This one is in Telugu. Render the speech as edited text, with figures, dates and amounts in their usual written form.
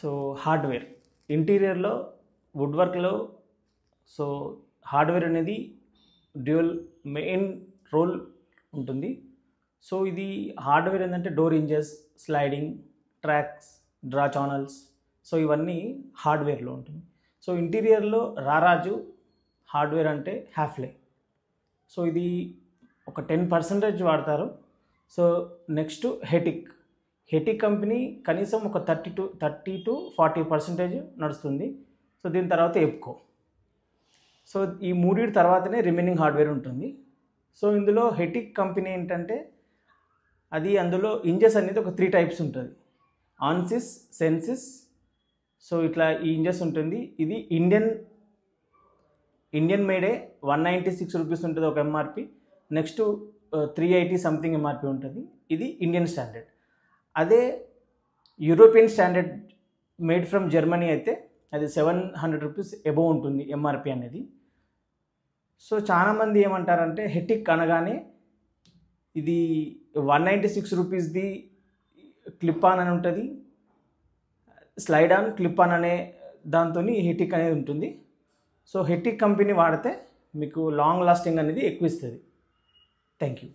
సో హార్డ్వేర్ ఇంటీరియర్లో వుడ్ వర్క్లో సో హార్డ్వేర్ అనేది డ్యూయల్ మెయిన్ రోల్ ఉంటుంది. సో ఇది హార్డ్వేర్ ఏంటంటే door hinges, sliding tracks, drawer channels, so ఇవన్నీ హార్డ్వేర్లో ఉంటుంది. సో ఇంటీరియర్లో రారాజు హార్డ్వేర్ అంటే హ్యాఫ్లే. సో ఇది ఒక 10% వాడతారు. సో నెక్స్ట్ హెటిక్ కంపెనీ కనీసం ఒక 30 to 40% నడుస్తుంది. సో దీని తర్వాత ఎప్కో. సో ఈ మూడింటి తర్వాతనే రిమైనింగ్ హార్డ్వేర్ ఉంటుంది. సో ఇందులో హెటిక్ కంపెనీ ఏంటంటే అందులో ఇంజెస్ అనేది ఒక 3 టైప్స్ ఉంటుంది. ఆన్సిస్, సెన్సిస్. సో ఇట్లా ఈ ఇంజెస్ ఉంటుంది. ఇది ఇండియన్ మేడే 196 రూపీస్ ఉంటుంది ఒక ఎంఆర్పి. నెక్స్ట్ 380 సంథింగ్ ఎంఆర్పి ఉంటుంది. ఇది ఇండియన్ స్టాండర్డ్. అదే European standard made from Germany అయితే అది 700 రూపీస్ ఎబోవ్ ఉంటుంది ఎంఆర్పి అనేది. సో చాలామంది ఏమంటారంటే హెటిక్ అనగానే ఇది 196 రూపీస్ది క్లిప్ ఆన్ అని ఉంటుంది, స్లైడ్ ఆన్, క్లిప్ ఆన్ అనే దాంతో హెటిక్ అనేది ఉంటుంది. సో హెటిక్ కంపెనీ వాడితే మీకు లాంగ్ లాస్టింగ్ అనేది ఎక్కువ ఇస్తుంది. Thank you.